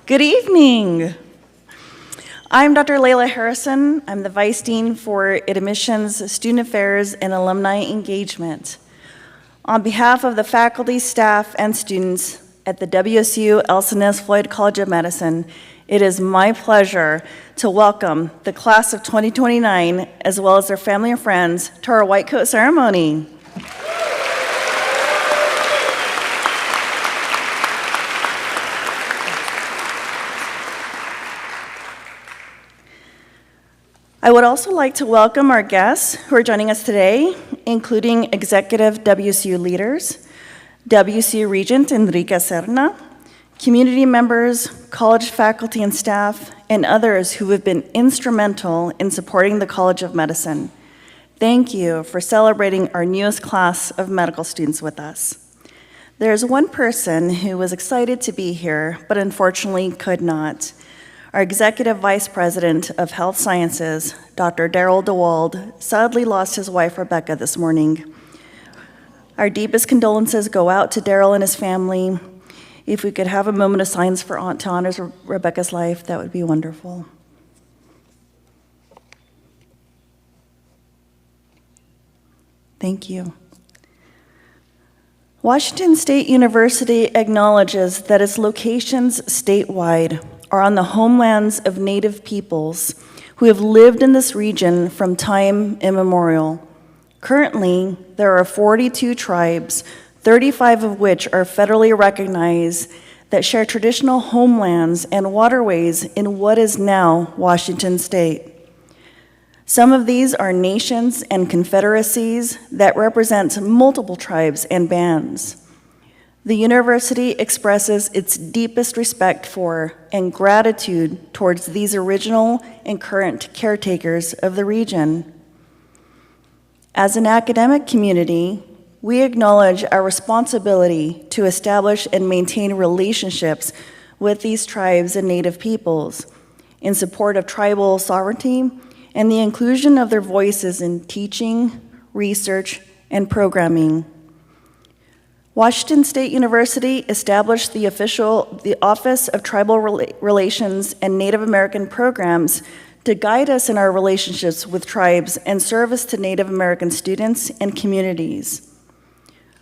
Good evening. I'm Dr. Layla Harrison. I'm the Vice Dean for Admissions, Student Affairs, and Alumni Engagement. On behalf of the faculty, staff, and students at the WSU Elson Floyd College of Medicine, it is my pleasure to welcome the class of 2029, as well as their family and friends, to our white coat ceremony. I would also like to welcome our guests who are joining us today, including executive WSU leaders, WSU Regent Enrique Serna, community members, college faculty and staff, and others who have been instrumental in supporting the College of Medicine. Thank you for celebrating our newest class of medical students with us. There's one person who was excited to be here, but unfortunately could not. Our Executive Vice President of Health Sciences, Dr. Daryl DeWald, sadly lost his wife, Rebecca, this morning. Our deepest condolences go out to Daryl and his family. If we could have a moment of silence to honor Rebecca's life, that would be wonderful. Thank you. Washington State University acknowledges that its locations statewide are on the homelands of Native peoples who have lived in this region from time immemorial. Currently, there are 42 tribes, 35 of which are federally recognized, that share traditional homelands and waterways in what is now Washington State. Some of these are nations and confederacies that represent multiple tribes and bands. The university expresses its deepest respect for and gratitude towards these original and current caretakers of the region. As an academic community, we acknowledge our responsibility to establish and maintain relationships with these tribes and Native peoples in support of tribal sovereignty and the inclusion of their voices in teaching, research, and programming. Washington State University established the Office of Tribal Relations and Native American Programs to guide us in our relationships with tribes and service to Native American students and communities.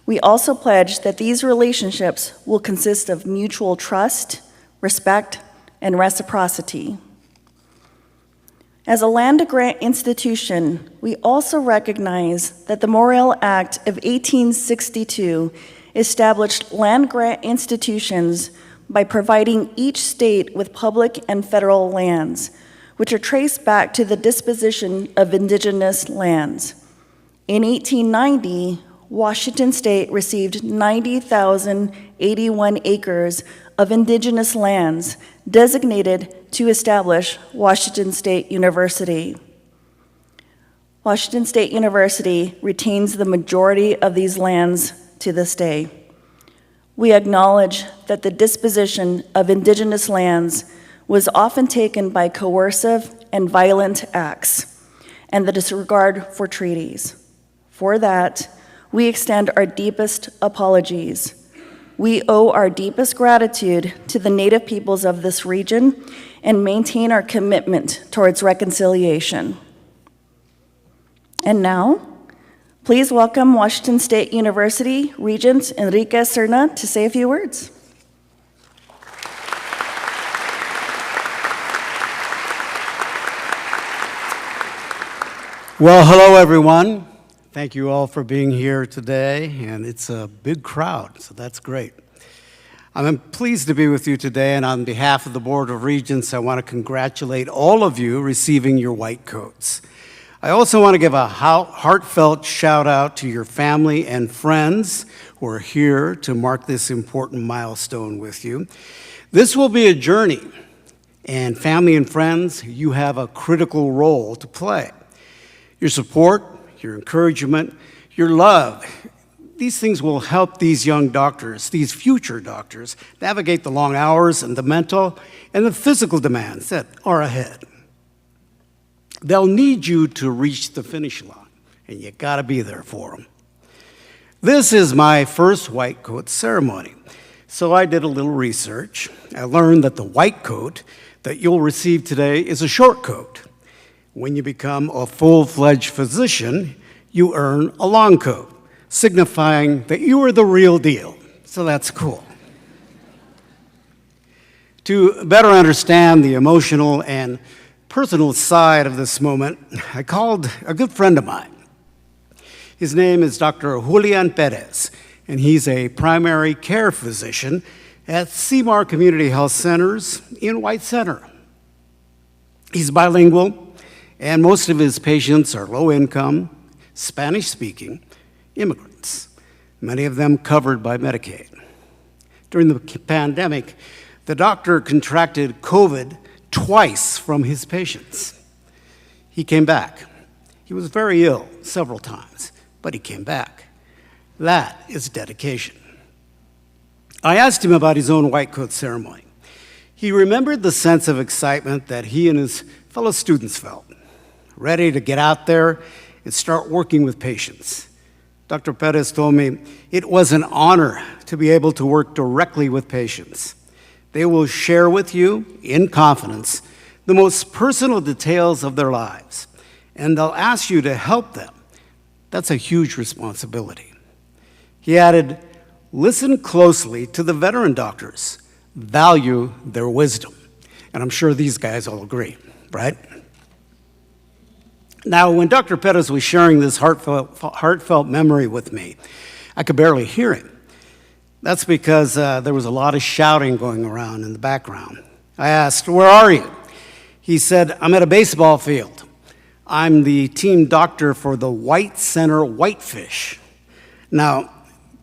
We also pledge that these relationships will consist of mutual trust, respect, and reciprocity. As a land-grant institution, we also recognize that the Morrill Act of 1862 established land-grant institutions by providing each state with public and federal lands, which are traced back to the disposition of indigenous lands. In 1890, Washington State received 90,081 acres of indigenous lands designated to establish Washington State University. Washington State University retains the majority of these lands to this day. We acknowledge that the disposition of indigenous lands was often taken by coercive and violent acts and the disregard for treaties. For that, we extend our deepest apologies. We owe our deepest gratitude to the Native peoples of this region and maintain our commitment towards reconciliation. And now, please welcome Washington State University Regent Enrique Serna to say a few words. Well, hello everyone. Thank you all for being here today, and it's a big crowd, so that's great. I'm pleased to be with you today, and on behalf of the Board of Regents, I want to congratulate all of you receiving your white coats. I also want to give a heartfelt shout out to your family and friends who are here to mark this important milestone with you. This will be a journey, and family and friends, you have a critical role to play. Your support, your encouragement, your love, these things will help these young doctors, these future doctors, navigate the long hours and the mental and the physical demands that are ahead. They'll need you to reach the finish line, and you gotta be there for them. This is my first white coat ceremony, So I did a little research. I learned that the white coat that you'll receive today is a short coat. When you become a full-fledged physician, you earn a long coat, signifying that you are the real deal. So that's cool. To better understand the emotional and personal side of this moment, I called a good friend of mine. His name is Dr. Julian Perez, and he's a primary care physician at Seymour Community Health Centers in White Center. He's bilingual, and most of his patients are low-income, Spanish-speaking immigrants, many of them covered by Medicaid. During the pandemic, the doctor contracted COVID twice from his patients. He came back. He was very ill several times, but he came back. That is dedication. I asked him about his own white coat ceremony. He remembered the sense of excitement that he and his fellow students felt, ready to get out there and start working with patients. Dr. Perez told me it was an honor to be able to work directly with patients. They will share with you, in confidence, the most personal details of their lives, and they'll ask you to help them. That's a huge responsibility. He added, listen closely to the veteran doctors. Value their wisdom. And I'm sure these guys all agree, right? Now, when Dr. Perez was sharing this heartfelt memory with me, I could barely hear him. That's because there was a lot of shouting going around in the background. I asked, where are you? He said, I'm at a baseball field. I'm the team doctor for the White Center Whitefish. Now,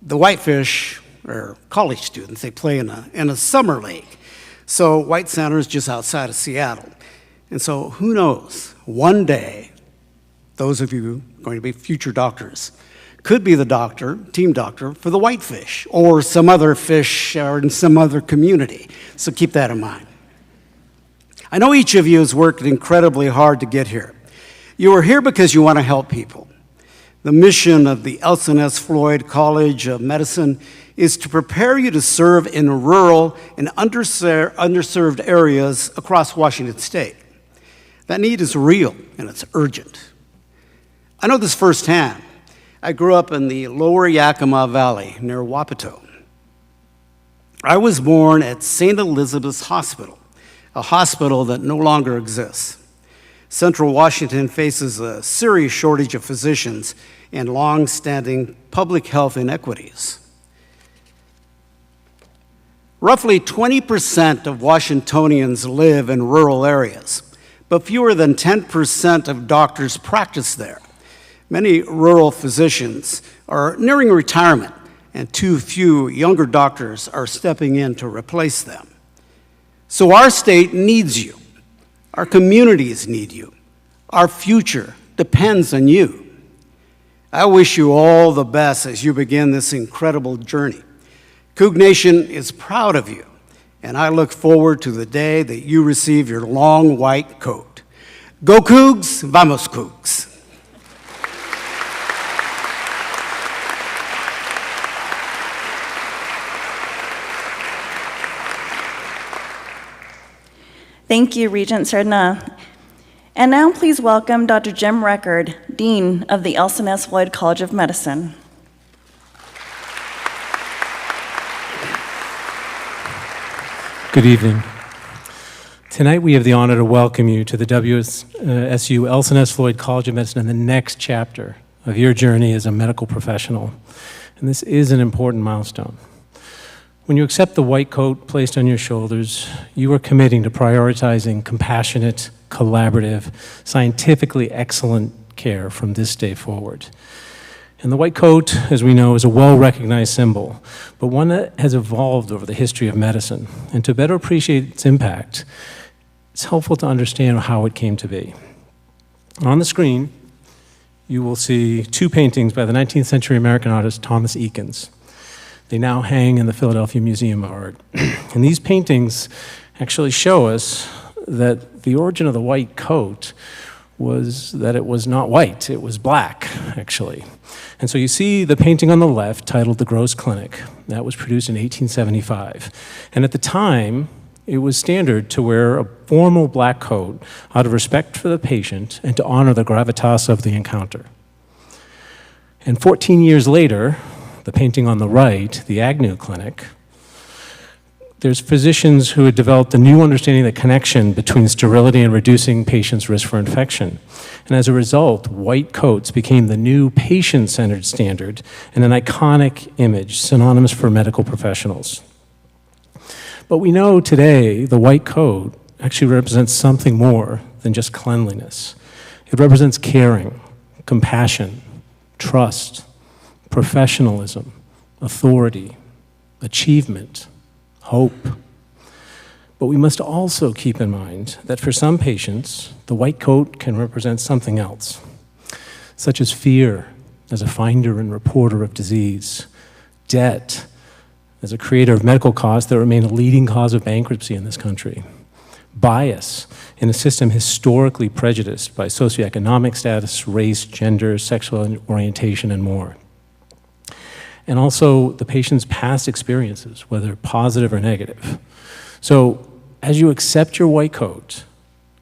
the Whitefish are college students. They play in a summer league. So White Center is just outside of Seattle. And so who knows, one day, those of you going to be future doctors could be the doctor, team doctor, for the Whitefish or some other fish or in some other community. So keep that in mind. I know each of you has worked incredibly hard to get here. You are here because you want to help people. The mission of the Elson S. Floyd College of Medicine is to prepare you to serve in rural and underserved areas across Washington State. That need is real and it's urgent. I know this firsthand. I grew up in the lower Yakima Valley near Wapato. I was born at St. Elizabeth's Hospital, a hospital that no longer exists. Central Washington faces a serious shortage of physicians and long-standing public health inequities. Roughly 20% of Washingtonians live in rural areas, but fewer than 10% of doctors practice there. Many rural physicians are nearing retirement, and too few younger doctors are stepping in to replace them. So our state needs you. Our communities need you. Our future depends on you. I wish you all the best as you begin this incredible journey. Coug Nation is proud of you, and I look forward to the day that you receive your long white coat. Go Cougs, vamos Cougs. Thank you, Regent Sardina. And now please welcome Dr. Jim Record, Dean of the Elson S. Floyd College of Medicine. Good evening. Tonight we have the honor to welcome you to the WSU Elson S. Floyd College of Medicine and the next chapter of your journey as a medical professional. And this is an important milestone. When you accept the white coat placed on your shoulders, you are committing to prioritizing compassionate, collaborative, scientifically excellent care from this day forward. And the white coat, as we know, is a well-recognized symbol, but one that has evolved over the history of medicine. And to better appreciate its impact, it's helpful to understand how it came to be. On the screen, you will see two paintings by the 19th century American artist Thomas Eakins. They now hang in the Philadelphia Museum of Art. And these paintings actually show us that the origin of the white coat was that it was not white, it was black, actually. And so you see the painting on the left titled The Gross Clinic. That was produced in 1875. And at the time, it was standard to wear a formal black coat out of respect for the patient and to honor the gravitas of the encounter. And 14 years later, the painting on the right, the Agnew Clinic, there's physicians who had developed a new understanding of the connection between sterility and reducing patients' risk for infection. And as a result, white coats became the new patient-centered standard and an iconic image synonymous for medical professionals. But we know today the white coat actually represents something more than just cleanliness. It represents caring, compassion, trust, professionalism, authority, achievement, hope. But we must also keep in mind that for some patients, the white coat can represent something else, such as fear as a finder and reporter of disease, debt as a creator of medical costs that remain a leading cause of bankruptcy in this country, bias in a system historically prejudiced by socioeconomic status, race, gender, sexual orientation, and more. And also the patient's past experiences, whether positive or negative. So as you accept your white coat,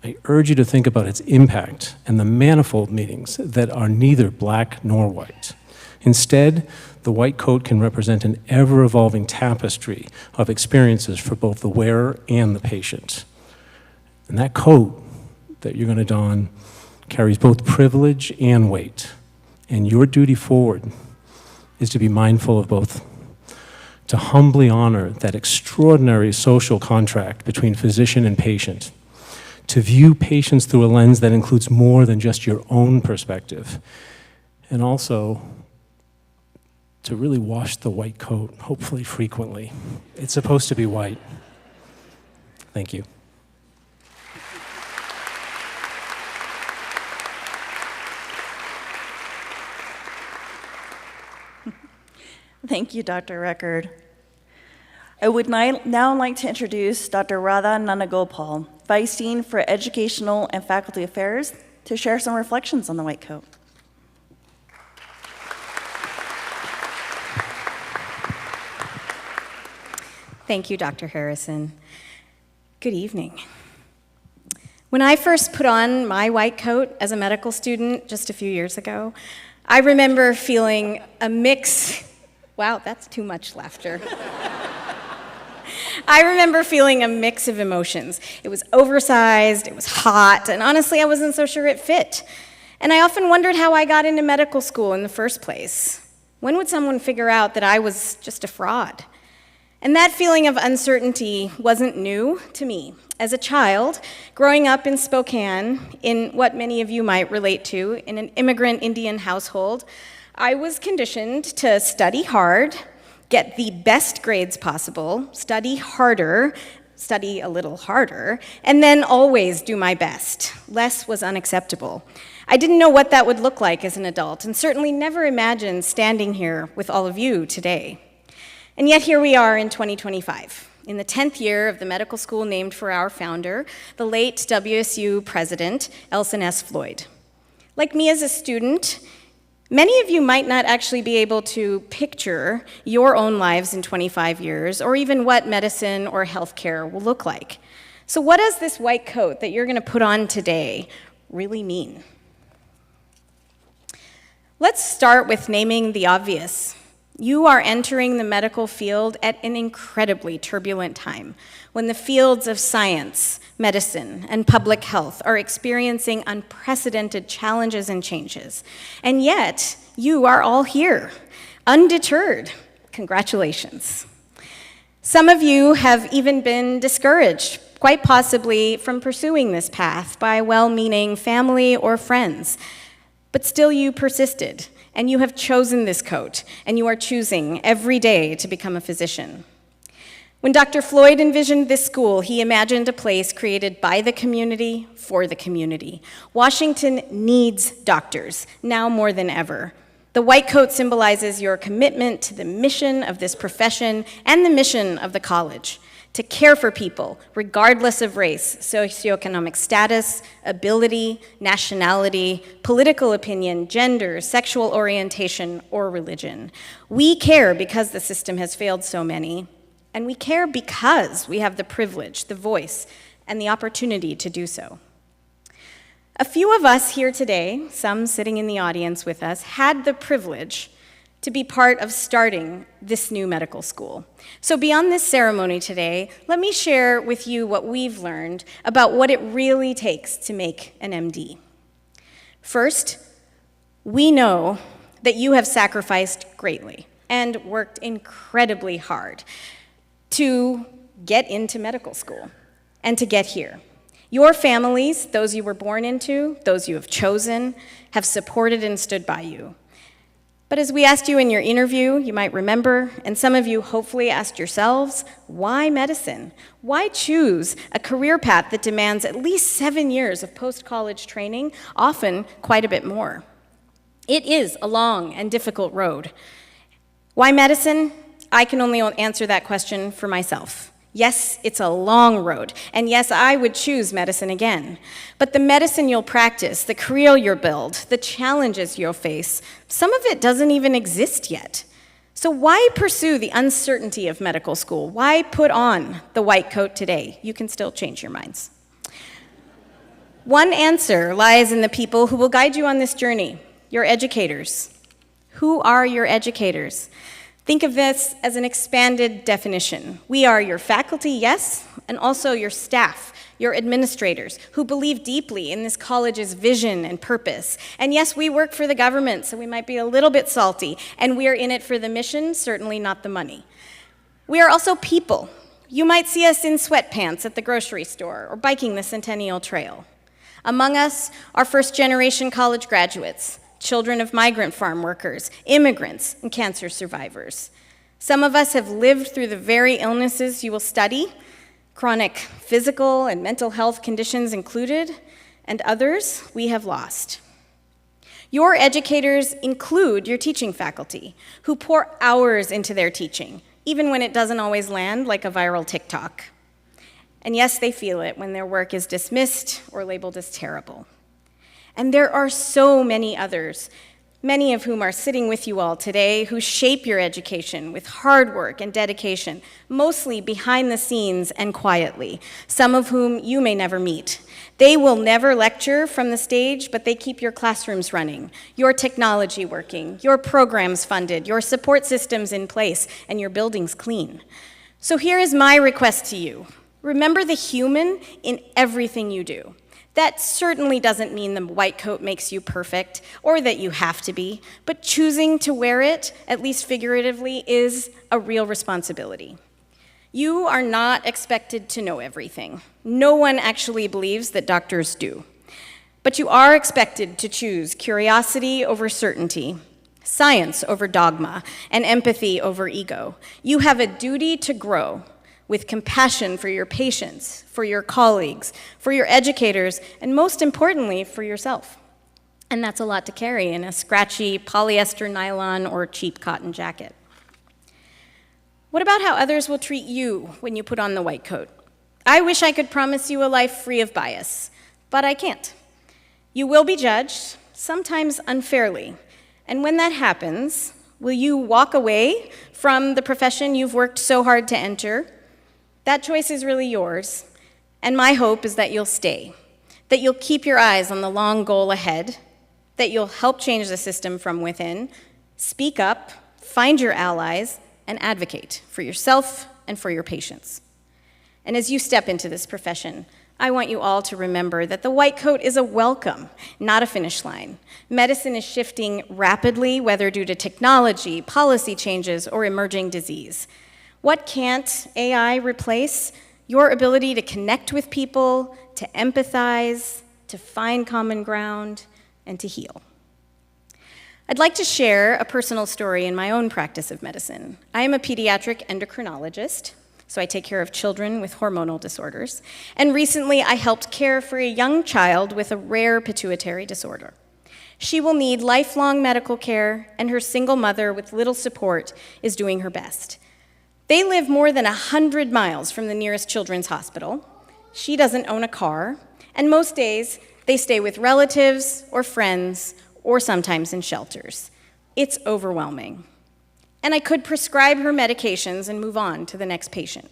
I urge you to think about its impact and the manifold meanings that are neither black nor white. Instead, the white coat can represent an ever-evolving tapestry of experiences for both the wearer and the patient. And that coat that you're going to don carries both privilege and weight. And your duty forward is to be mindful of both, to humbly honor that extraordinary social contract between physician and patient, to view patients through a lens that includes more than just your own perspective, and also to really wash the white coat, hopefully frequently. It's supposed to be white. Thank you. Thank you, Dr. Record. I would now like to introduce Dr. Radha Nanagopal, Vice Dean for Educational and Faculty Affairs, to share some reflections on the white coat. Thank you, Dr. Harrison. Good evening. When I first put on my white coat as a medical student just a few years ago, I remember feeling a mix. Wow, that's too much laughter. I remember feeling a mix of emotions. It was oversized, it was hot, and honestly, I wasn't so sure it fit. And I often wondered how I got into medical school in the first place. When would someone figure out that I was just a fraud? And that feeling of uncertainty wasn't new to me. As a child, growing up in Spokane, in what many of you might relate to, in an immigrant Indian household, I was conditioned to study hard, get the best grades possible, study harder, study a little harder, and then always do my best. Less was unacceptable. I didn't know what that would look like as an adult, and certainly never imagined standing here with all of you today. And yet here we are in 2025, in the 10th year of the medical school named for our founder, the late WSU president, Elson S. Floyd. Like me as a student, many of you might not actually be able to picture your own lives in 25 years, or even what medicine or healthcare will look like. So what does this white coat that you're going to put on today really mean? Let's start with naming the obvious. You are entering the medical field at an incredibly turbulent time, when the fields of science, medicine, and public health are experiencing unprecedented challenges and changes. And yet, you are all here, undeterred. Congratulations. Some of you have even been discouraged, quite possibly from pursuing this path by well-meaning family or friends. But still you persisted, and you have chosen this coat, and you are choosing every day to become a physician. When Dr. Floyd envisioned this school, he imagined a place created by the community for the community. Washington needs doctors, now more than ever. The white coat symbolizes your commitment to the mission of this profession and the mission of the college, to care for people regardless of race, socioeconomic status, ability, nationality, political opinion, gender, sexual orientation, or religion. We care because the system has failed so many, and we care because we have the privilege, the voice, and the opportunity to do so. A few of us here today, some sitting in the audience with us, had the privilege to be part of starting this new medical school. So beyond this ceremony today, let me share with you what we've learned about what it really takes to make an MD. First, we know that you have sacrificed greatly and worked incredibly hard to get into medical school and to get here. Your families, those you were born into, those you have chosen, have supported and stood by you. But as we asked you in your interview, you might remember, and some of you hopefully asked yourselves, why medicine? Why choose a career path that demands at least 7 years of post-college training, often quite a bit more? It is a long and difficult road. Why medicine? I can only answer that question for myself. Yes, it's a long road, and yes, I would choose medicine again. But the medicine you'll practice, the career you'll build, the challenges you'll face, some of it doesn't even exist yet. So why pursue the uncertainty of medical school? Why put on the white coat today? You can still change your minds. One answer lies in the people who will guide you on this journey, your educators. Who are your educators? Think of this as an expanded definition. We are your faculty, yes, and also your staff, your administrators, who believe deeply in this college's vision and purpose. And yes, we work for the government, so we might be a little bit salty, and we are in it for the mission, certainly not the money. We are also people. You might see us in sweatpants at the grocery store or biking the Centennial Trail. Among us are first-generation college graduates, children of migrant farm workers, immigrants, and cancer survivors. Some of us have lived through the very illnesses you will study, chronic physical and mental health conditions included, and others we have lost. Your educators include your teaching faculty, who pour hours into their teaching, even when it doesn't always land like a viral TikTok. And yes, they feel it when their work is dismissed or labeled as terrible. And there are so many others, many of whom are sitting with you all today, who shape your education with hard work and dedication, mostly behind the scenes and quietly, some of whom you may never meet. They will never lecture from the stage, but they keep your classrooms running, your technology working, your programs funded, your support systems in place, and your buildings clean. So here is my request to you. Remember the human in everything you do. That certainly doesn't mean the white coat makes you perfect, or that you have to be, but choosing to wear it, at least figuratively, is a real responsibility. You are not expected to know everything. No one actually believes that doctors do. But you are expected to choose curiosity over certainty, science over dogma, and empathy over ego. You have a duty to grow, with compassion for your patients, for your colleagues, for your educators, and most importantly, for yourself. And that's a lot to carry in a scratchy polyester nylon or cheap cotton jacket. What about how others will treat you when you put on the white coat? I wish I could promise you a life free of bias, but I can't. You will be judged, sometimes unfairly. And when that happens, will you walk away from the profession you've worked so hard to enter? That choice is really yours, and my hope is that you'll stay, that you'll keep your eyes on the long goal ahead, that you'll help change the system from within, speak up, find your allies, and advocate for yourself and for your patients. And as you step into this profession, I want you all to remember that the white coat is a welcome, not a finish line. Medicine is shifting rapidly, whether due to technology, policy changes, or emerging disease. What can't AI replace? Your ability to connect with people, to empathize, to find common ground, and to heal. I'd like to share a personal story in my own practice of medicine. I am a pediatric endocrinologist, so I take care of children with hormonal disorders, and recently I helped care for a young child with a rare pituitary disorder. She will need lifelong medical care, and her single mother with little support is doing her best. They live more than 100 miles from the nearest children's hospital. She doesn't own a car, and most days they stay with relatives or friends or sometimes in shelters. It's overwhelming. And I could prescribe her medications and move on to the next patient.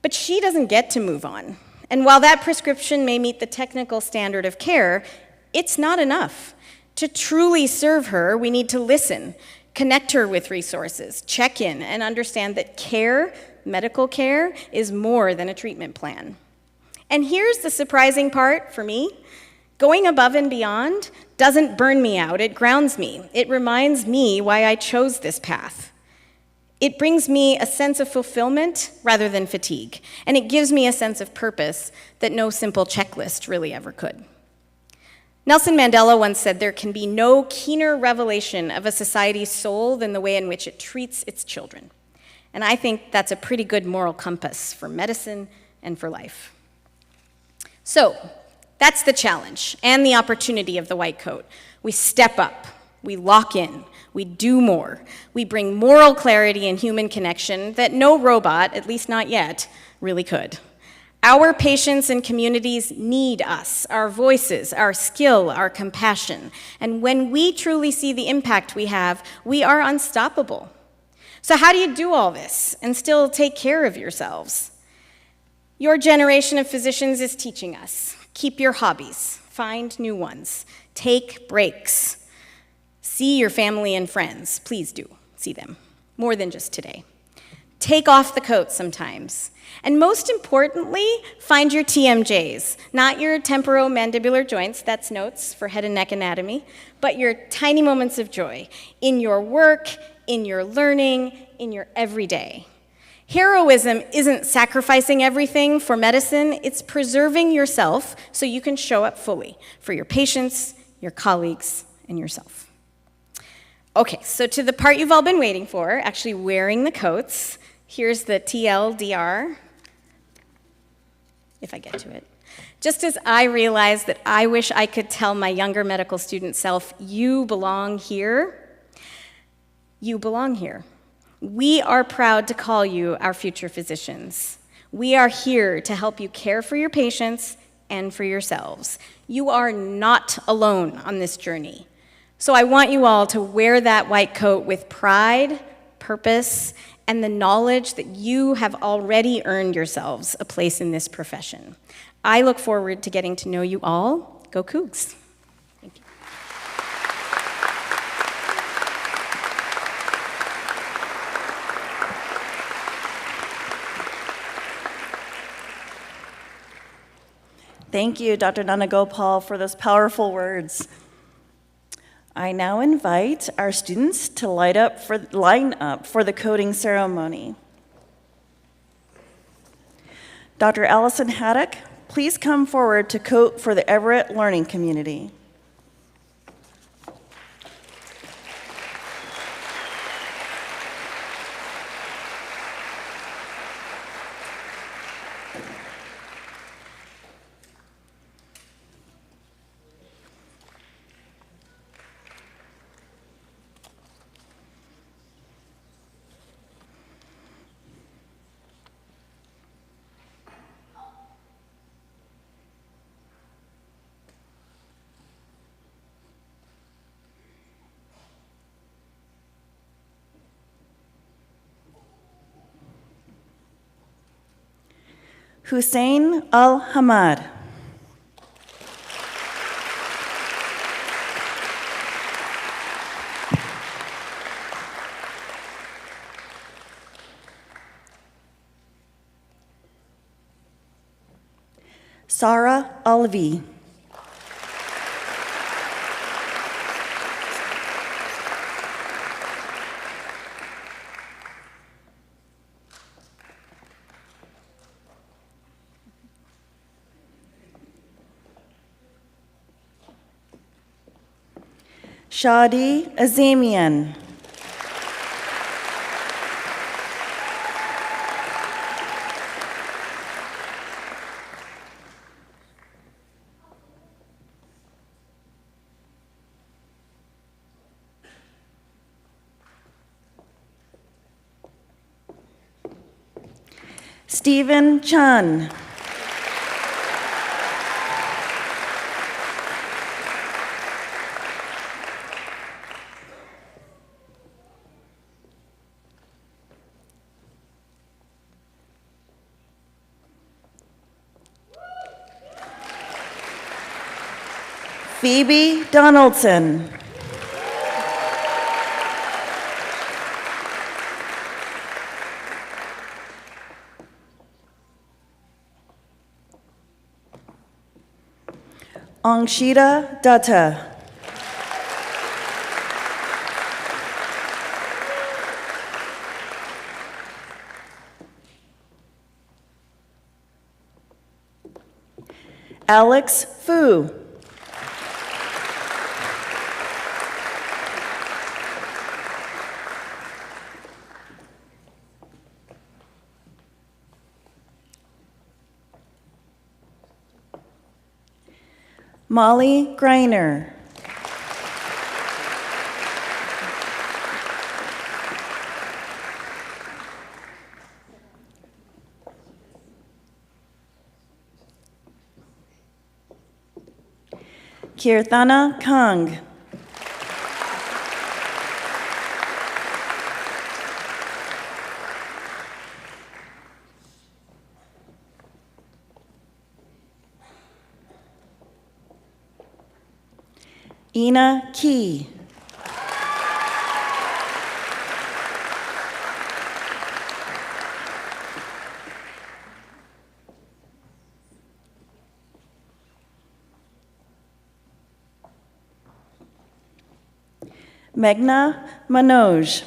But she doesn't get to move on. And while that prescription may meet the technical standard of care, it's not enough. To truly serve her, we need to listen, connect her with resources, check in, and understand that care, medical care, is more than a treatment plan. And here's the surprising part for me. Going above and beyond doesn't burn me out, it grounds me. It reminds me why I chose this path. It brings me a sense of fulfillment rather than fatigue, and it gives me a sense of purpose that no simple checklist really ever could. Nelson Mandela once said there can be no keener revelation of a society's soul than the way in which it treats its children. And I think that's a pretty good moral compass for medicine and for life. So, that's the challenge and the opportunity of the white coat. We step up, we lock in, we do more. We bring moral clarity and human connection that no robot, at least not yet, really could. Our patients and communities need us, our voices, our skill, our compassion. And when we truly see the impact we have, we are unstoppable. So how do you do all this and still take care of yourselves? Your generation of physicians is teaching us. Keep your hobbies, find new ones, take breaks. See your family and friends, please do, see them, more than just today. Take off the coat sometimes. And most importantly, find your TMJs, not your temporomandibular joints, that's notes for head and neck anatomy, but your tiny moments of joy in your work, in your learning, in your everyday. Heroism isn't sacrificing everything for medicine, it's preserving yourself so you can show up fully for your patients, your colleagues, and yourself. Okay, so to the part you've all been waiting for, actually wearing the coats. Here's the TLDR, if I get to it. Just as I realized that I wish I could tell my younger medical student self, you belong here, you belong here. We are proud to call you our future physicians. We are here to help you care for your patients and for yourselves. You are not alone on this journey. So I want you all to wear that white coat with pride, purpose, and the knowledge that you have already earned yourselves a place in this profession. I look forward to getting to know you all. Go Cougs. Thank you. Thank you, Dr. Nanagopal, for those powerful words. I now invite our students to line up for the coding ceremony. Dr. Allison Haddock, please come forward to code for the Everett Learning Community. Hussein Al-Hamad. Sarah Alvi. Shadi Azamian. Stephen Chun. Phoebe Donaldson. Angshita Datta. Alex Fu. Molly Greiner. Kirthana Kang. Ina Key. Meghna Manoj.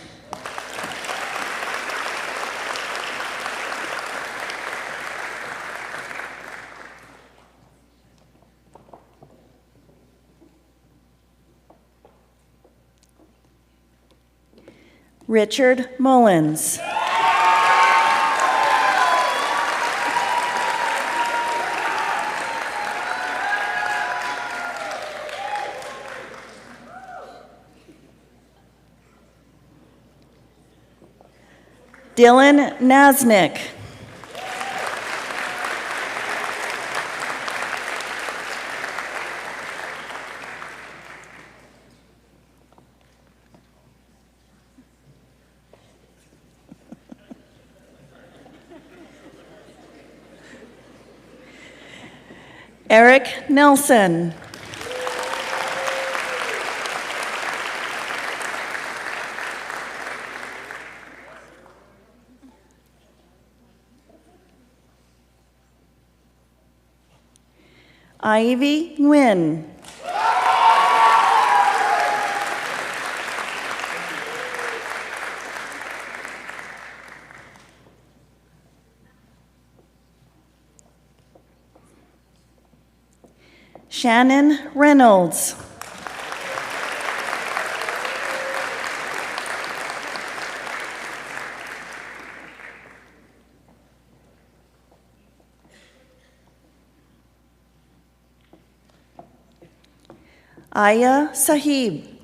Richard Mullins. Dylan Nasnick. Eric Nelson. Ivy Nguyen. Shannon Reynolds. Aya Sahib.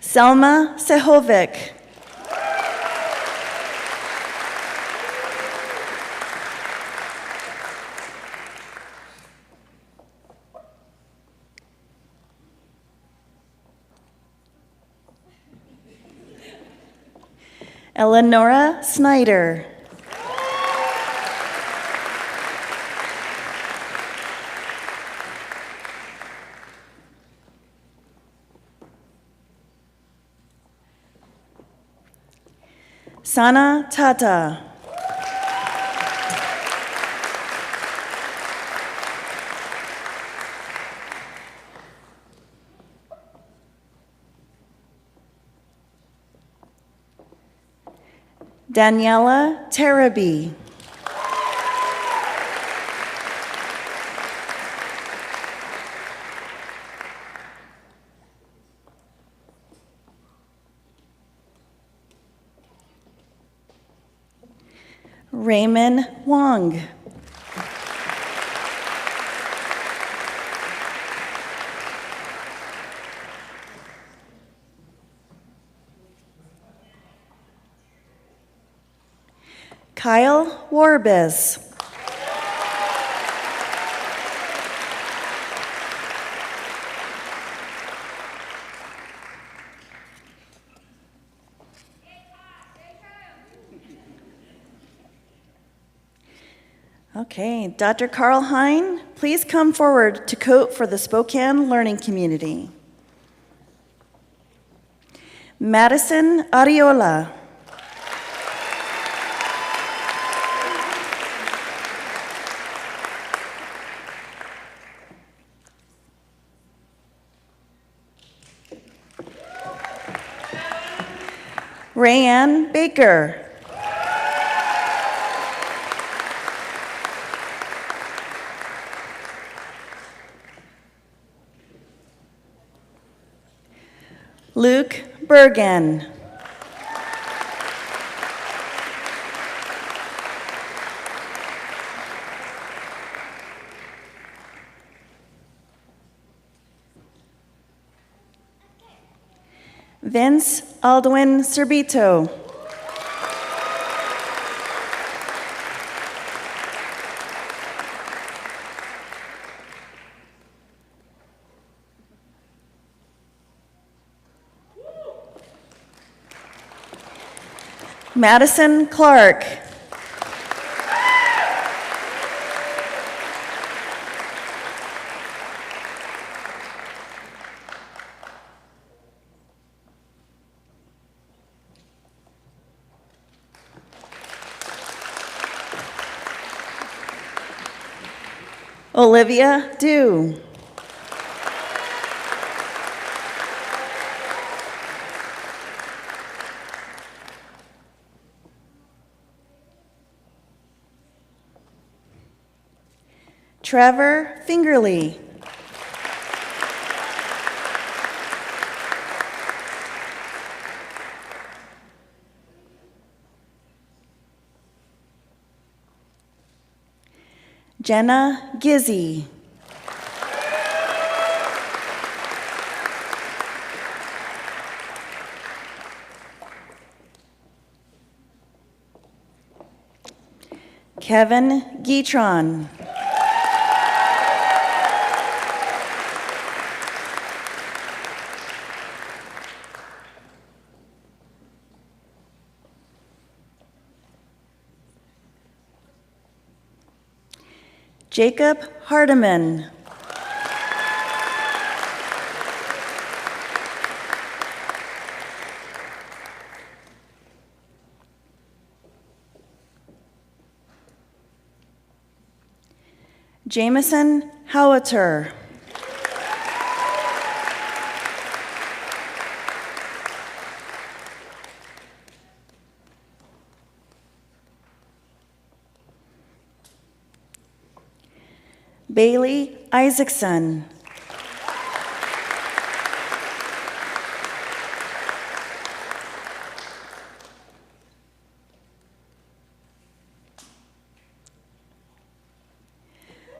Selma Sehovic. Eleonora Snyder. Sana Tata. Daniela Tarabi. Raymond Wong. Kyle Warbis. Okay, Dr. Carl Hine, please come forward to coat for the Spokane Learning Community. Madison Ariola. Rayanne Baker. Luke Bergen. Vince Aldwin Cerbito. Madison Clark. Olivia Dew. Trevor Fingerly. Jenna Gizzy. Kevin Guitron. Jacob Hardiman. Jameson Howiter. Bailey Isaacson.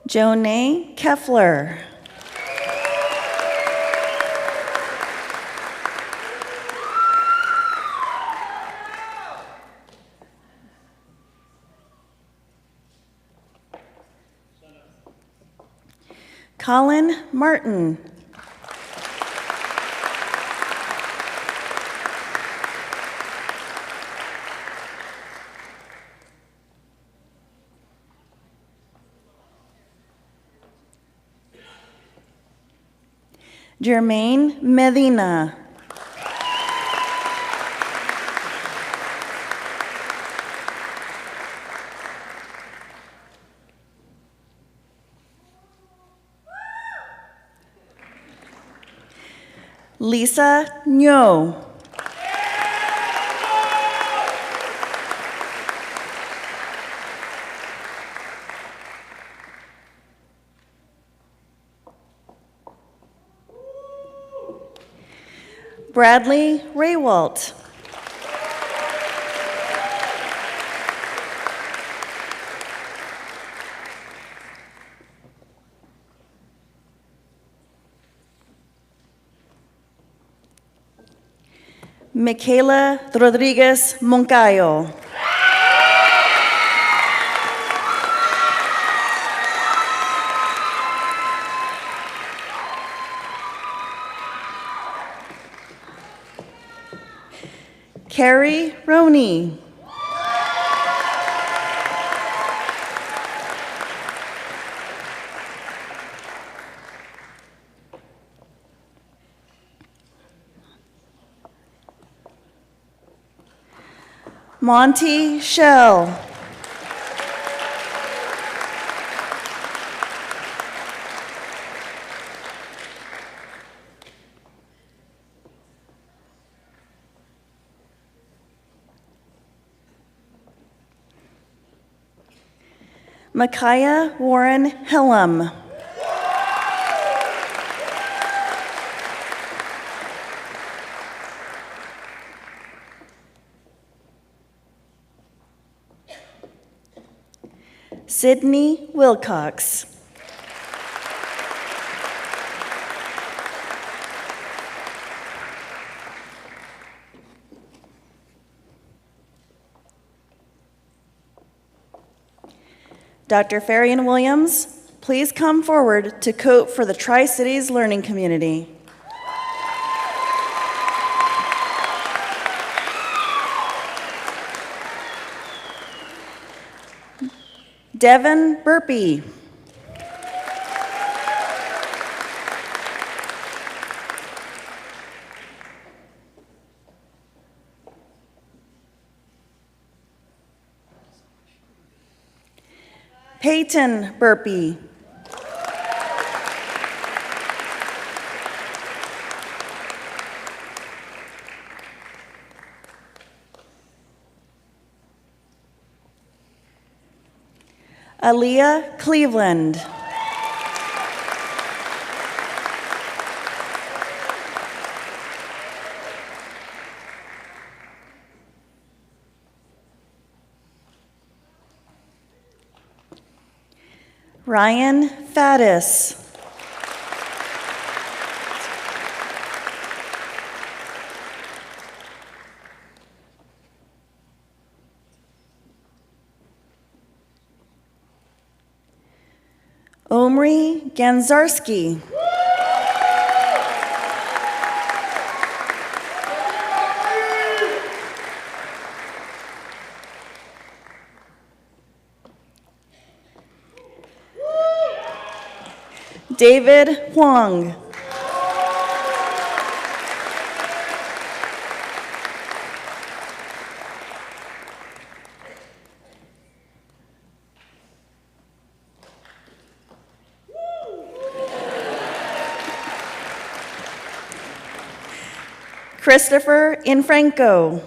Jonay Keffler. Colin Martin. Jermaine Medina. Lisa Nyo. Bradley Raywalt. Michaela Rodriguez Moncayo. Carrie Roney. Monty Shell. Micaiah Warren Hillam. Sydney Wilcox. Dr. Farian Williams, please come forward to coat for the Tri-Cities Learning Community. Devin Burpee. Peyton Burpee. Aaliyah Cleveland. Ryan Faddis. Omri Ganzarski. David Huang. Christopher Infranco.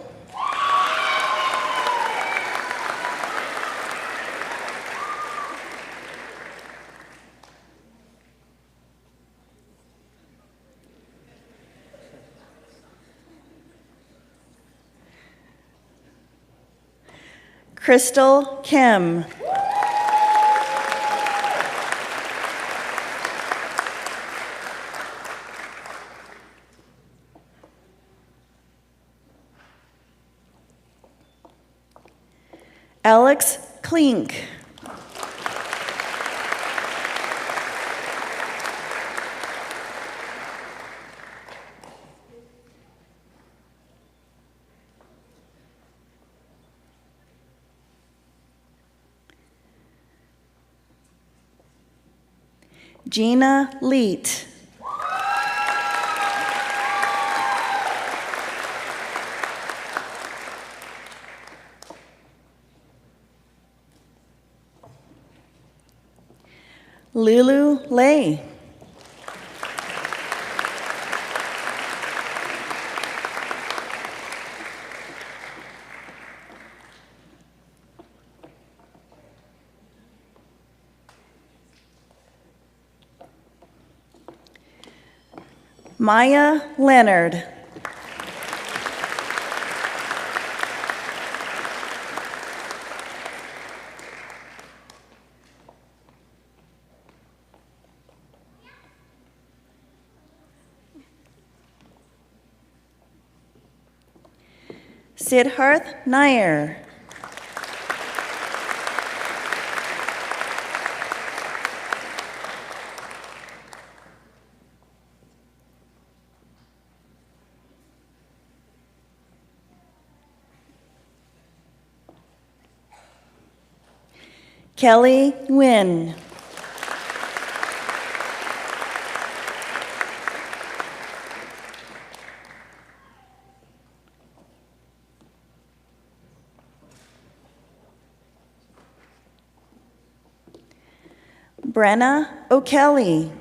Crystal Kim. Alex Klink. Gina Leet. Lulu Lay. Maya Leonard. Siddharth Nair. Kelly Nguyen. Brenna O'Kelly.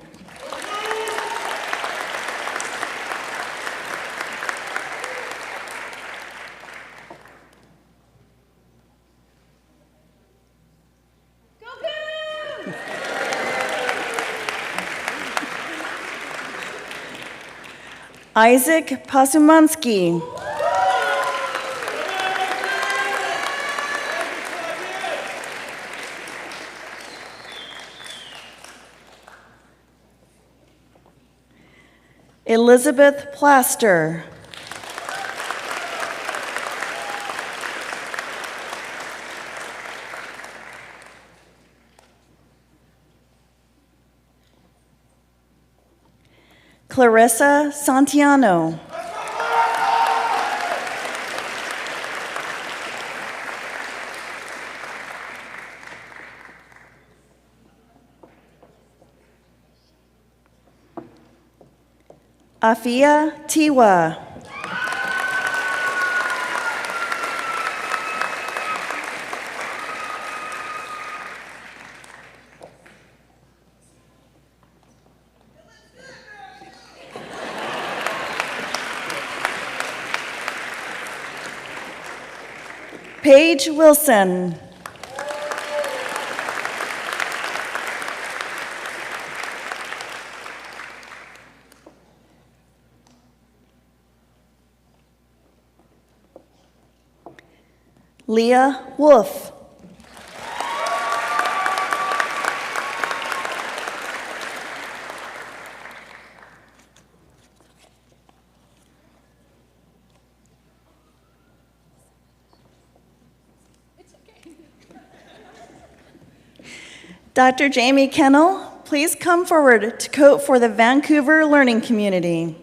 Isaac Pasumansky. Elizabeth Plaster. Clarissa Santiano. Afia Tiwa. Paige Wilson. Leah Wolf. Dr. Jamie Kennel, please come forward to coat for the Vancouver Learning Community.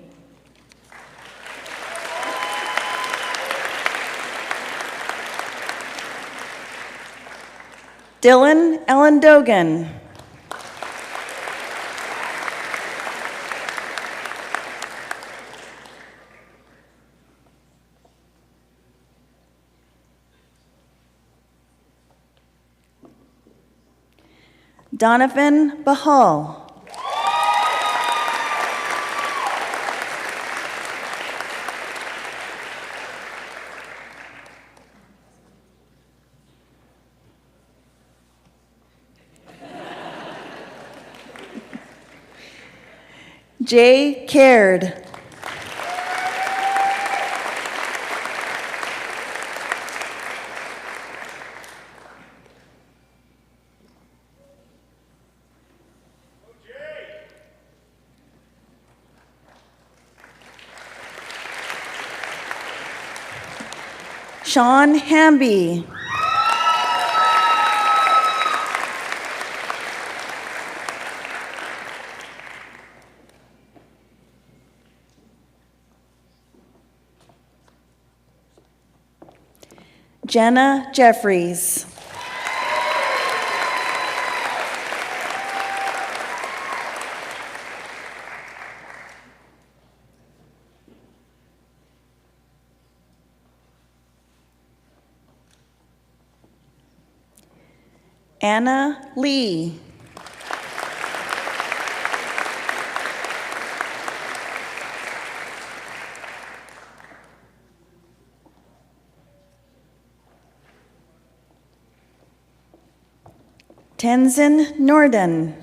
Dylan Ellen Dogan. Donovan Bahal. Jay Caird. Sean Hamby. Jenna Jeffries. Anna Lee. Tenzin Norden.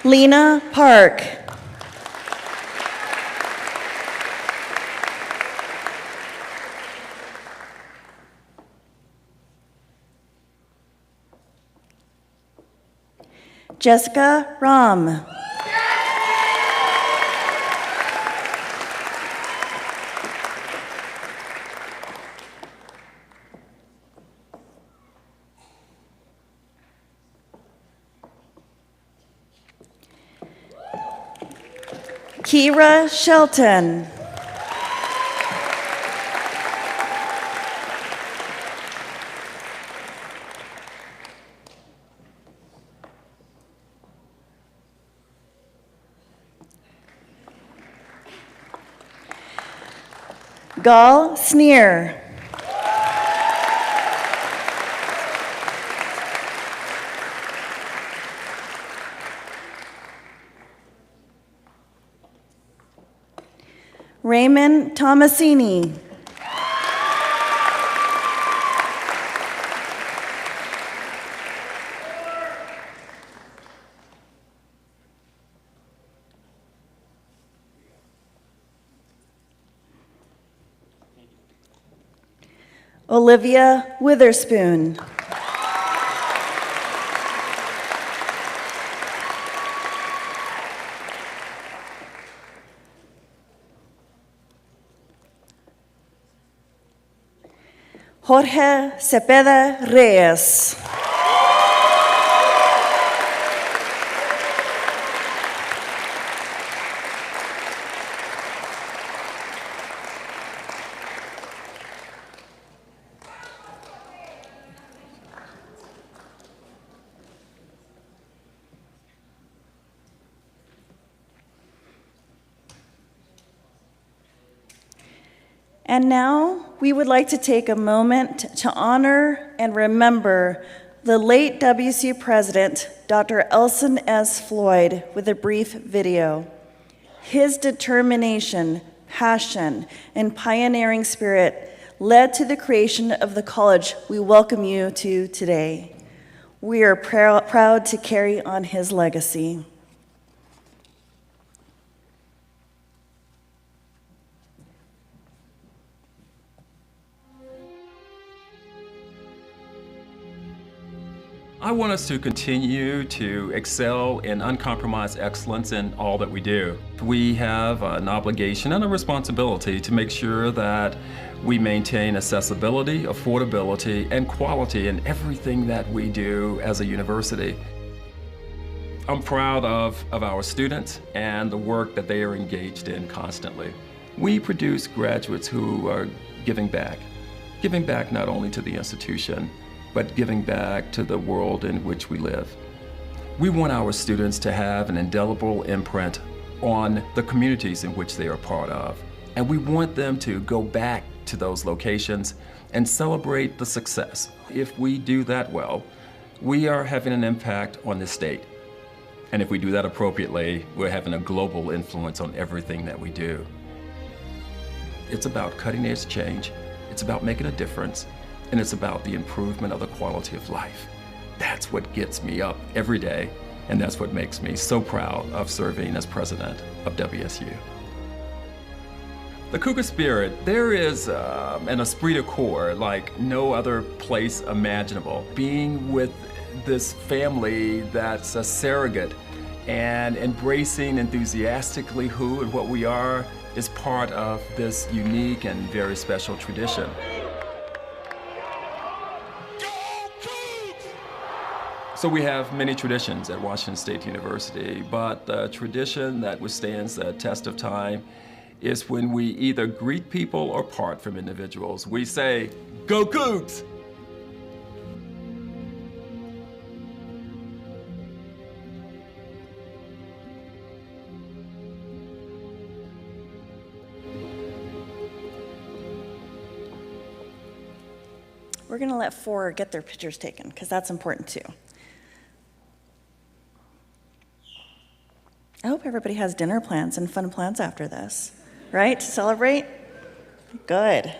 Lena Park. Jessica Ram. Kira Shelton. Gal Sneer. Raymond Tomasini. Olivia Witherspoon. Jorge Cepeda Reyes. And now we would like to take a moment to honor and remember the late WSU President, Dr. Elson S. Floyd, with a brief video. His determination, passion, and pioneering spirit led to the creation of the college we welcome you to today. We are proud to carry on his legacy. I want us to continue to excel in uncompromised excellence in all that we do. We have an obligation and a responsibility to make sure that we maintain accessibility, affordability, and quality in everything that we do as a university. I'm proud of our students and the work that they are engaged in constantly. We produce graduates who are giving back not only to the institution, but giving back to the world in which we live. We want our students to have an indelible imprint on the communities in which they are part of. And we want them to go back to those locations and celebrate the success. If we do that well, we are having an impact on the state. And if we do that appropriately, we're having a global influence on everything that we do. It's about cutting-edge change. It's about making a difference. And it's about the improvement of the quality of life. That's what gets me up every day, and that's what makes me so proud of serving as president of WSU. The Cougar spirit, there is an esprit de corps like no other place imaginable. Being with this family that's a surrogate and embracing enthusiastically who and what we are is part of this unique and very special tradition. So we have many traditions at Washington State University, but the tradition that withstands the test of time is when we either greet people or part from individuals. We say, "Go Cougs!" We're gonna let 4 get their pictures taken, because that's important too. I hope everybody has dinner plans and fun plans after this, right? To celebrate? Good.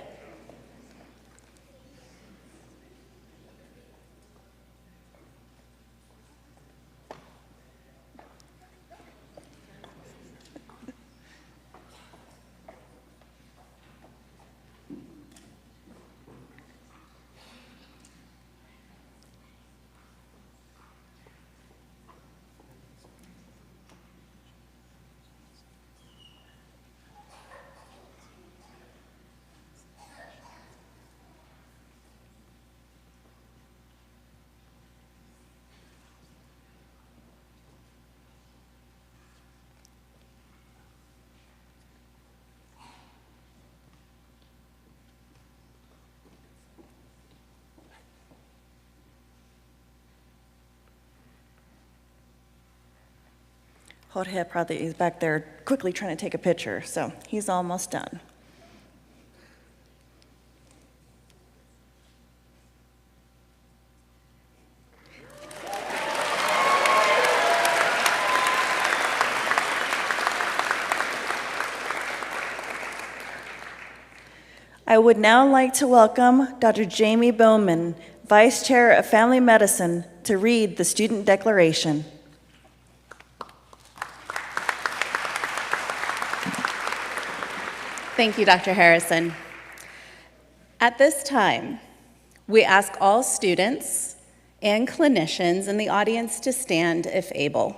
Jorge probably is back there quickly trying to take a picture, so he's almost done. I would now like to welcome Dr. Jamie Bowman, Vice Chair of Family Medicine, to read the Student Declaration. Thank you, Dr. Harrison. At this time, we ask all students and clinicians in the audience to stand if able,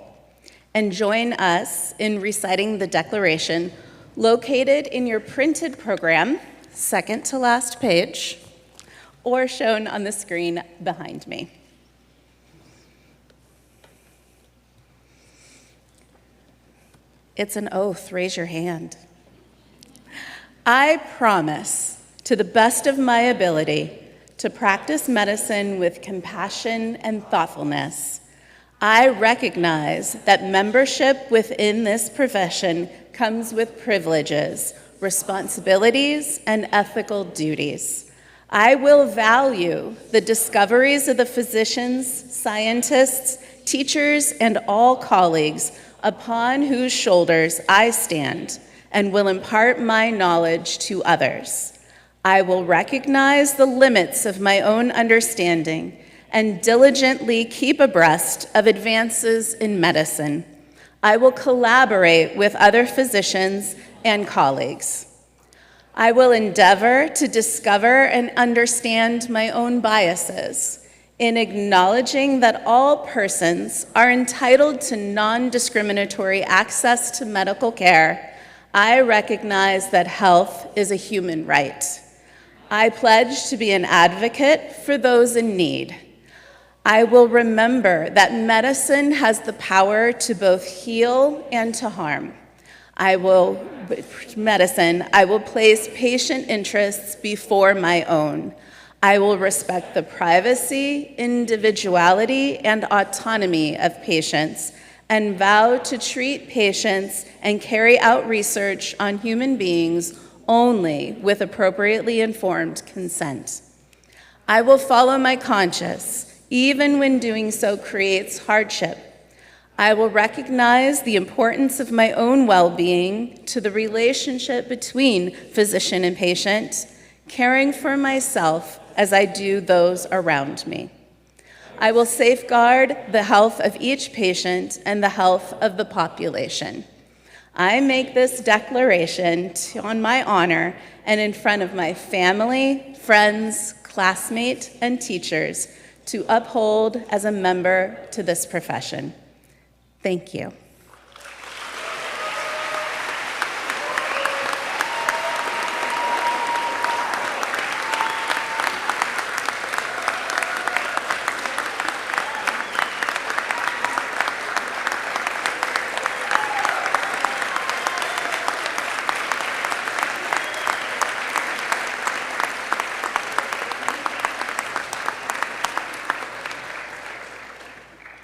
and join us in reciting the Declaration located in your printed program, second to last page, or shown on the screen behind me. It's an oath, raise your hand. I promise, to the best of my ability, to practice medicine with compassion and thoughtfulness. I recognize that membership within this profession comes with privileges, responsibilities, and ethical duties. I will value the discoveries of the physicians, scientists, teachers, and all colleagues upon whose shoulders I stand, and will impart my knowledge to others. I will recognize the limits of my own understanding and diligently keep abreast of advances in medicine. I will collaborate with other physicians and colleagues. I will endeavor to discover and understand my own biases in acknowledging that all persons are entitled to non-discriminatory access to medical care. I recognize that health is a human right. I pledge to be an advocate for those in need. I will remember that medicine has the power to both heal and to harm. I will place patient interests before my own. I will respect the privacy, individuality, and autonomy of patients, and vow to treat patients and carry out research on human beings only with appropriately informed consent. I will follow my conscience, even when doing so creates hardship. I will recognize the importance of my own well-being to the relationship between physician and patient, caring for myself as I do those around me. I will safeguard the health of each patient and the health of the population. I make this declaration on my honor and in front of my family, friends, classmates, and teachers to uphold as a member to this profession. Thank you.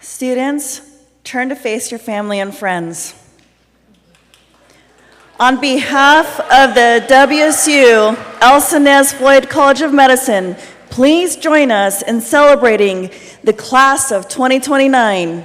Students, turn to face your family and friends. On behalf of the WSU Elson Floyd College of Medicine, please join us in celebrating the class of 2029.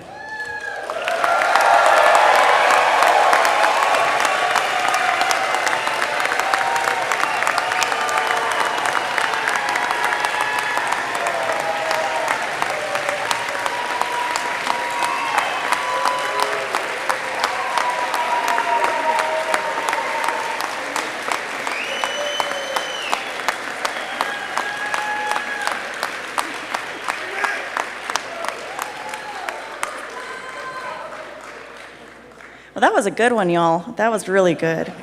Well, that was a good one, y'all. That was really good.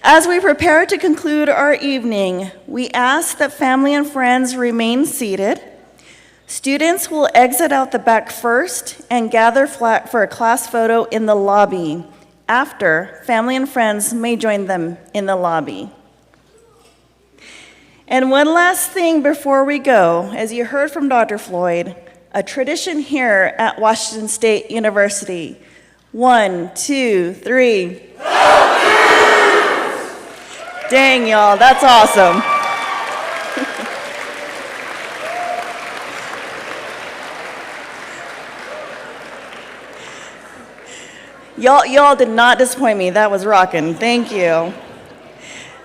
As we prepare to conclude our evening, we ask that family and friends remain seated. Students will exit out the back first and gather for a class photo in the lobby. After, family and friends may join them in the lobby. And one last thing before we go, as you heard from Dr. Floyd, a tradition here at Washington State University. 1, 2, 3. Dang, y'all, that's awesome. Y'all did not disappoint me. That was rocking. Thank you.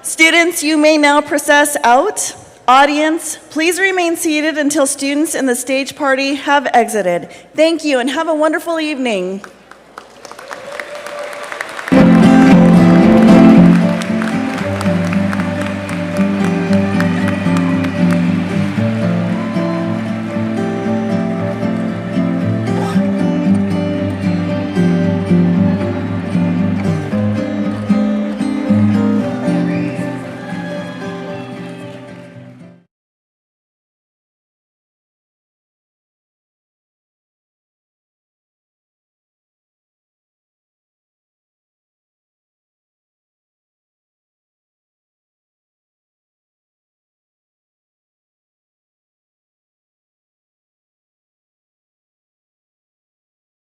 Students, you may now process out. Audience, please remain seated until students in the stage party have exited. Thank you and have a wonderful evening.